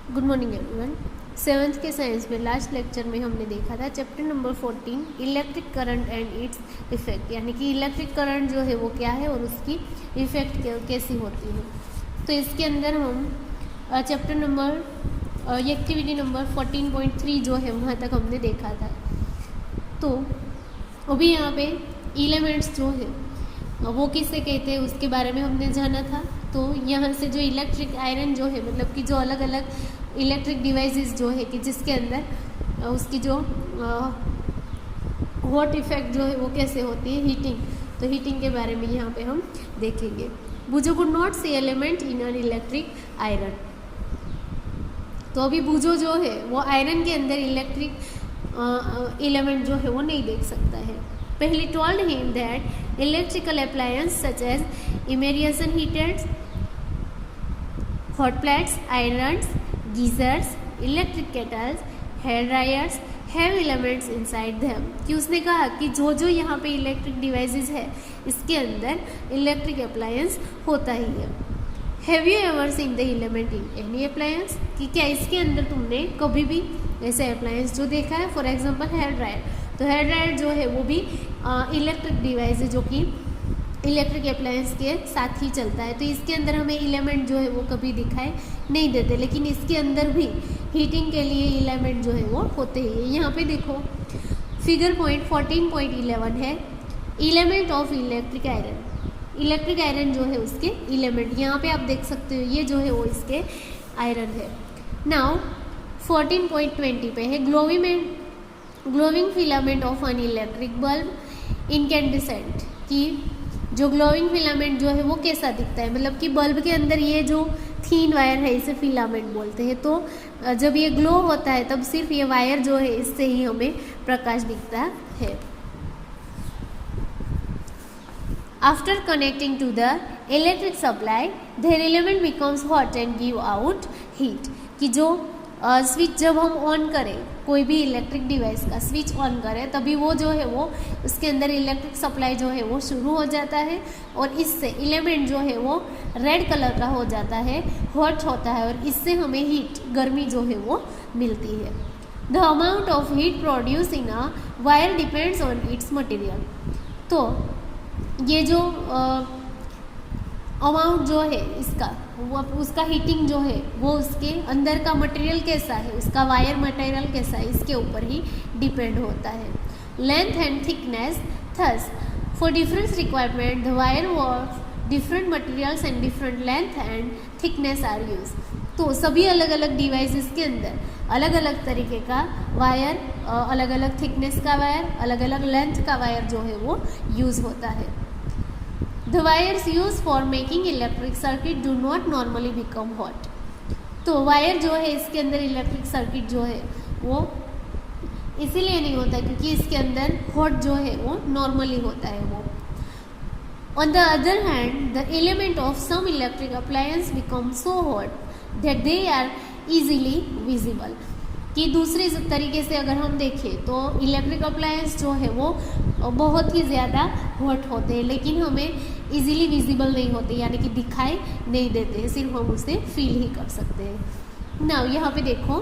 Good morning everyone. Seventh के science में last lecture में हमने देखा था chapter number 14 electric current and its effect, यानी कि इलेक्ट्रिक करंट जो है वो क्या है और उसकी इफेक्ट कैसी होती है। तो इसके अंदर हम चैप्टर नंबर एक्टिविटी नंबर 14.3 जो है वहाँ तक हमने देखा था। तो अभी यहाँ पे एलिमेंट्स जो है वो किससे कहते हैं उसके बारे में हमने जाना था। तो यहाँ से जो इलेक्ट्रिक आयरन जो है, मतलब कि जो अलग अलग इलेक्ट्रिक डिवाइसेस जो है कि जिसके अंदर उसकी जो हॉट इफेक्ट जो है वो कैसे होती है, हीटिंग। तो हीटिंग के बारे में यहाँ पे हम देखेंगे। Boojho could not see element in an electric iron. तो अभी बुझो जो है वो आयरन के अंदर इलेक्ट्रिक एलिमेंट जो है वो नहीं देख सकता है। पहले told him that electrical appliance such as immersion heaters, hot plates, irons, geysers, electric kettles, hair dryers have elements inside them. कि उसने कहा कि जो जो यहाँ पे इलेक्ट्रिक डिवाइसेस है इसके अंदर इलेक्ट्रिक अप्लायंस होता ही है। Have you ever seen the element in any appliance? कि क्या इसके अंदर तुमने कभी भी ऐसे अप्लायंस जो देखा है? For example hair dryer. तो हेयर ड्रायर जो है वो भी इलेक्ट्रिक डिवाइस है जो कि इलेक्ट्रिक अप्लायंस के साथ ही चलता है। तो इसके अंदर हमें एलिमेंट जो है वो कभी दिखाई नहीं देते, लेकिन इसके अंदर भी हीटिंग के लिए एलिमेंट जो है वो होते ही। यहाँ पे देखो फिगर पॉइंट 14.11 है, element of electric iron. Electric iron जो है उसके एलिमेंट यहाँ पे आप देख सकते हो, ये जो है वो इसके आयरन है। नाउ 14.20 पे है glowing filament of an electric bulb incandescent. कि जो ग्लोविंग फिलामेंट जो है वो कैसा दिखता है, मतलब कि बल्ब के अंदर ये जो थीन वायर है इसे फिलामेंट बोलते हैं। तो जब ये ग्लो होता है तब सिर्फ ये वायर जो है इससे ही हमें प्रकाश दिखता है। After connecting to the electric supply there element becomes hot and give out heat. कि जो स्विच जब हम ऑन करें, कोई भी इलेक्ट्रिक डिवाइस का स्विच ऑन करें, तभी वो जो है वो उसके अंदर इलेक्ट्रिक सप्लाई जो है वो शुरू हो जाता है और इससे एलिमेंट जो है वो रेड कलर का हो जाता है, हॉट होता है और इससे हमें हीट, गर्मी जो है वो मिलती है। The amount of heat produce in a wire depends on it's material. तो ये जो अमाउंट जो है इसका वो उसका हीटिंग जो है वो उसके अंदर का मटेरियल कैसा है, उसका वायर मटेरियल कैसा है, इसके ऊपर ही डिपेंड होता है। Length and thickness, thus for difference requirement the wire of different materials and different length and thickness are use. तो सभी अलग अलग डिवाइसेस के अंदर अलग अलग तरीके का वायर, अलग अलग थिकनेस का वायर, अलग अलग लेंथ का वायर जो है वो यूज होता है। The wires used for making electric circuit do not normally become hot। तो वायर जो है इसके अंदर इलेक्ट्रिक सर्किट जो है वो इसीलिए नहीं होता क्योंकि इसके अंदर हॉट जो है वो नॉर्मली होता है वो। On the other hand, the element of some electric appliance become so hot that they are easily visible। कि दूसरी तरीके से अगर हम देखें तो इलेक्ट्रिक अप्लायंस जो है वो बहुत ही ज़्यादा हॉट होते हैं, लेकिन हमें इजीली विजिबल नहीं होते, यानी कि दिखाई नहीं देते, सिर्फ हम उसे फील ही कर सकते हैं। नाउ यहाँ पे देखो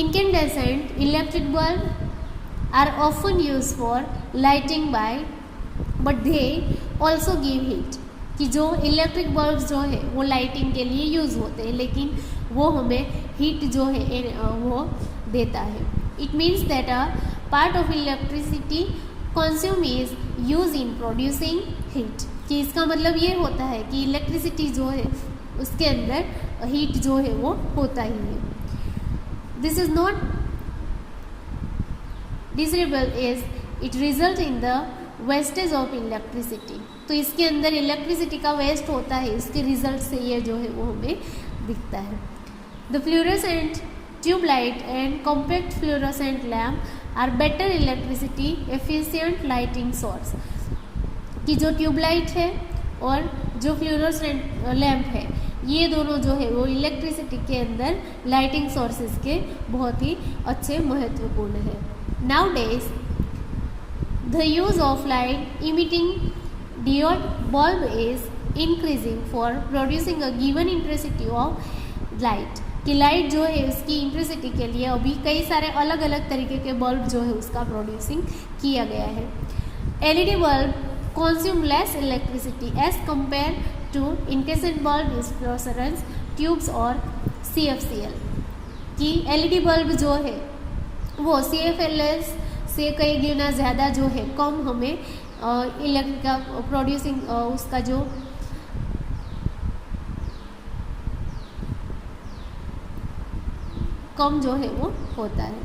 incandescent electric bulb are often use for lighting by but they also give heat. कि जो इलेक्ट्रिक बल्ब जो है वो लाइटिंग के लिए यूज़ होते हैं, लेकिन वो हमें हीट जो है वो देता है। It means that a part of electricity consume is use in producing heat. कि इसका मतलब ये होता है कि इलेक्ट्रिसिटी जो है उसके अंदर हीट जो है वो होता ही है। This is not desirable is it result in the wastage of electricity. तो इसके अंदर इलेक्ट्रिसिटी का वेस्ट होता है, इसके रिजल्ट से ये जो है वो हमें दिखता है। The fluorescent tube light and compact fluorescent lamp are better electricity efficient lighting source. कि जो ट्यूबलाइट है और जो फ्लोरोसेंट लैम्प है ये दोनों जो है वो इलेक्ट्रिसिटी के अंदर लाइटिंग सोर्सेज के बहुत ही अच्छे महत्वपूर्ण है। Now days the use of light emitting diode bulb is increasing for producing a given intensity of light। कि लाइट जो है उसकी इंटेंसिटी के लिए अभी कई सारे अलग अलग तरीके के बल्ब जो है उसका प्रोड्यूसिंग किया गया है। LED bulb consume less electricity as compare to incandescent bulb is fluorescence tubes और CFCL, कि एलईडी बल्ब जो है वो CFLS से कई गुना ज़्यादा जो है कम हमें इलेक्ट्रिक का प्रोड्यूसिंग उसका जो कम जो है वो होता है।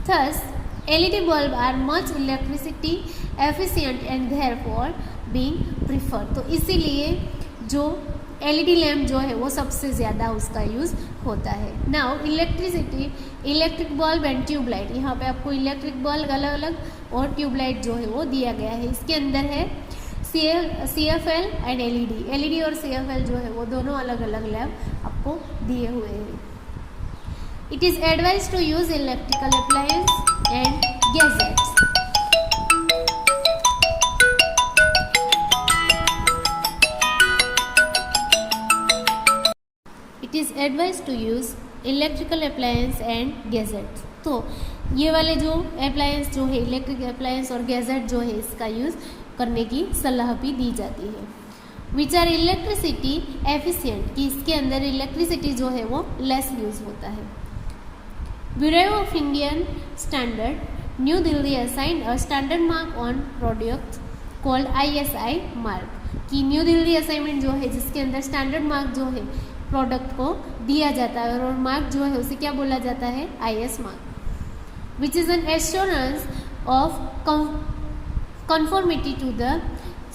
Thus LED bulb are much electricity efficient and therefore being preferred, तो इसीलिए जो एलईडी लैम्प जो है वो सबसे ज़्यादा उसका यूज़ होता है। Now electric bulb and tube light, यहाँ पे आपको इलेक्ट्रिक बल्ब अलग अलग और ट्यूबलाइट जो है वो दिया गया है। इसके अंदर है CFL एंड एलईडी और CFL जो है वो दोनों अलग अलग लैम्प आपको दिए हुए हैं। It is advised to use electrical appliances and gadgets. It is advised to use electrical appliance and gadgets. तो ये वाले जो अप्लायंस जो है इलेक्ट्रिक अप्लायंस और गैजेट जो है इसका यूज़ करने की सलाह भी दी जाती है। विच आर इलेक्ट्रिसिटी एफिशिएंट, कि इसके अंदर इलेक्ट्रिसिटी जो है वो लेस यूज़ होता है। Bureau of Indian Standard, New Delhi assigned a standard mark on product called ISI mark, कि न्यू दिल्ली असाइनमेंट जो है जिसके अंदर स्टैंडर्ड मार्क जो है प्रोडक्ट को दिया जाता है और मार्क जो है उसे क्या बोला जाता है IS mark, which is an assurance of conformity to the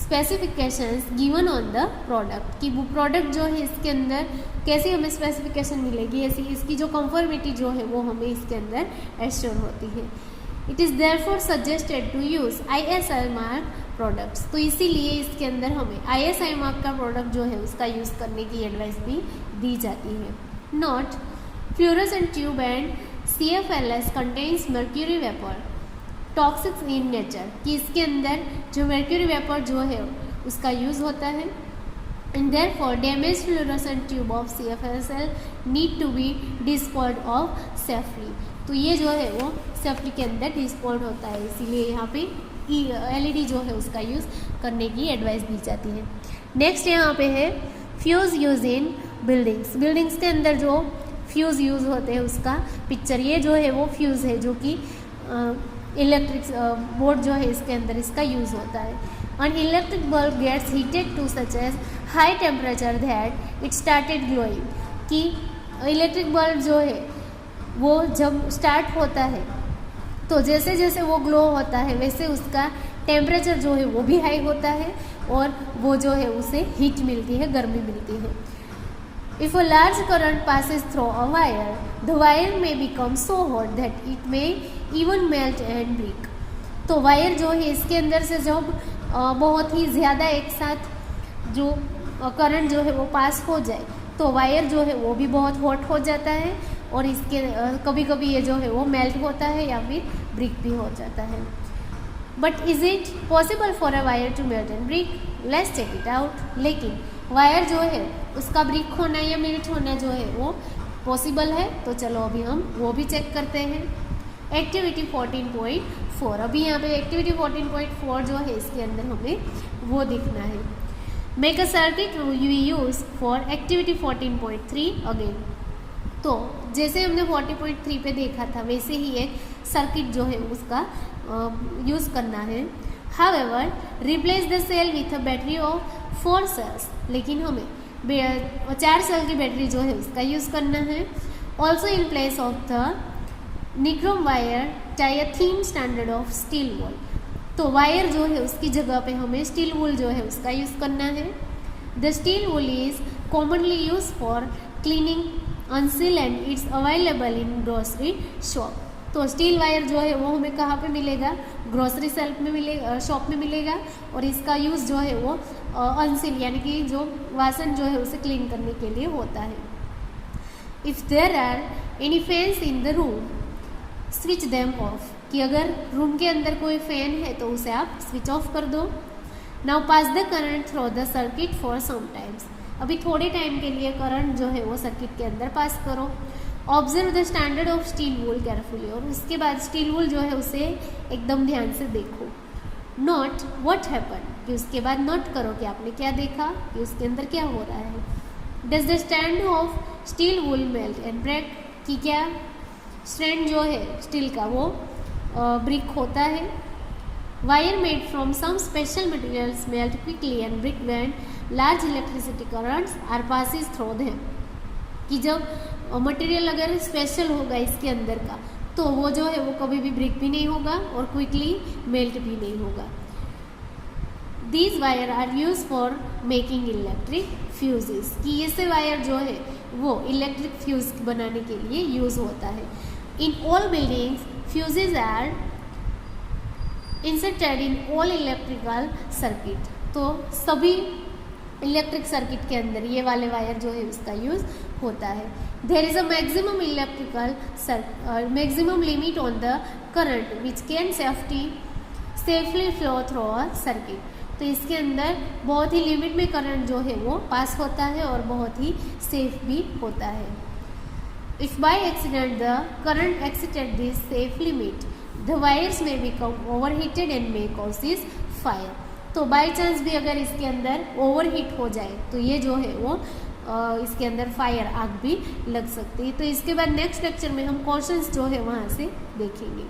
specifications given on the product, कि वो प्रोडक्ट जो है इसके अंदर कैसी हमें स्पेसिफिकेशन मिलेगी, ऐसी इसकी जो कंफर्मिटी जो है वो हमें इसके अंदर एश्योर होती है। It is therefore suggested to use ISI mark products, तो इसीलिए इसके अंदर हमें ISI मार्क का प्रोडक्ट जो है उसका यूज़ करने की एडवाइस भी दी जाती है। Note fluorescent tube and CFLS contains mercury vapour toxic in nature, कि इसके अंदर जो मर्क्यूरी वेपर जो है उसका यूज़ होता है। And therefore damaged fluorescent tube of CFSL need to be disposed of safely, तो ये जो है वो सेफ्टी के अंदर डिस्पोज होता है, इसीलिए यहाँ पे LED जो है उसका यूज़ करने की एडवाइस दी जाती है। नेक्स्ट यहाँ पे है फ्यूज़ यूज इन बिल्डिंग्स के अंदर जो फ्यूज़ यूज़ होते हैं उसका पिक्चर, ये जो है वो फ्यूज़ है जो कि इलेक्ट्रिक बोर्ड जो है इसके अंदर इसका यूज़ होता है। An electric bulb gets heated to such as high temperature that it started glowing, कि इलेक्ट्रिक बल्ब जो है वो जब स्टार्ट होता है तो जैसे जैसे वो ग्लो होता है वैसे उसका टेम्परेचर जो है वो भी हाई होता है और वो जो है उसे हीट मिलती है, गर्मी मिलती है। If a large current passes through a wire, the wire may become so hot that it may even melt and break. तो वायर जो है इसके अंदर से जब बहुत ही ज़्यादा एक साथ जो करंट जो है वो पास हो जाए तो वायर जो है वो भी बहुत हॉट हो जाता है और इसके कभी कभी ये जो है वो मेल्ट होता है या फिर ब्रेक भी हो जाता है। But is it possible for a wire to melt and break? Let's check it out. लेकिन वायर जो है उसका ब्रेक होना या मेल्ट होना जो है वो पॉसिबल है, तो चलो अभी हम वो भी चेक करते हैं। एक्टिविटी 14.4, अभी यहाँ पे एक्टिविटी 14.4 जो है इसके अंदर हमें वो देखना है। Make a circuit you use for activity 14.3 again. तो जैसे हमने 40.3 पे देखा था वैसे ही एक सर्किट जो है उसका यूज़ करना है। However replace the cell with a battery of 4 cells, लेकिन हमें 4 सेल की बैटरी जो है उसका यूज़ करना है। Also in place of the nichrome wire tie a thin standard of steel wall, तो वायर जो है उसकी जगह पे हमें स्टील वूल जो है उसका यूज़ करना है। The steel wool is commonly use for cleaning utensil and it's available in grocery shop. तो स्टील वायर जो है वो हमें कहाँ पे मिलेगा? ग्रोसरी शेल्फ में मिलेगा, शॉप में मिलेगा, और इसका यूज़ जो है वो अनसील यानी कि जो वासन जो है उसे क्लीन करने के लिए होता है। If there are any fans in the room switch them off, कि अगर रूम के अंदर कोई फैन है तो उसे आप स्विच ऑफ कर दो। Now pass the current through the circuit for some times, अभी थोड़े टाइम के लिए करंट जो है वो सर्किट के अंदर पास करो। Observe the standard of steel wool carefully, और उसके बाद स्टील वूल जो है उसे एकदम ध्यान से देखो। नोट व्हाट हैपन, कि उसके बाद नोट करो कि आपने क्या देखा, कि उसके अंदर क्या हो रहा है। Does the stand of steel wool melt and break, कि क्या स्ट्रैंड जो है स्टील का वो ब्रिक होता है। Wire made from some special materials melt quickly and break when large electricity currents are passes through them, कि जब मटेरियल अगर स्पेशल होगा इसके अंदर का तो वो जो है वो कभी भी ब्रिक भी नहीं होगा और क्विकली मेल्ट भी नहीं होगा। These wire are use for making electric fuses, कि ये से वायर जो है वो इलेक्ट्रिक फ्यूज बनाने के लिए यूज होता है। In all buildings fuses are inserted in all electrical circuit, तो सभी इलेक्ट्रिक सर्किट के अंदर ये वाले वायर जो है उसका यूज होता है। There is a maximum electrical maximum limit on the current which can safely flow through a circuit, तो इसके अंदर बहुत ही लिमिट में करंट जो है वो पास होता है और बहुत ही सेफ भी होता है। If by accident the current exceeded this safe limit the wires में become overheated and may causes fire, तो बाय चांस भी अगर इसके अंदर ओवरहीट हो जाए तो ये जो है वो इसके अंदर फायर आग भी लग सकती है। तो इसके बाद नेक्स्ट लेक्चर में हम क्वेश्चंस जो है वहाँ से देखेंगे।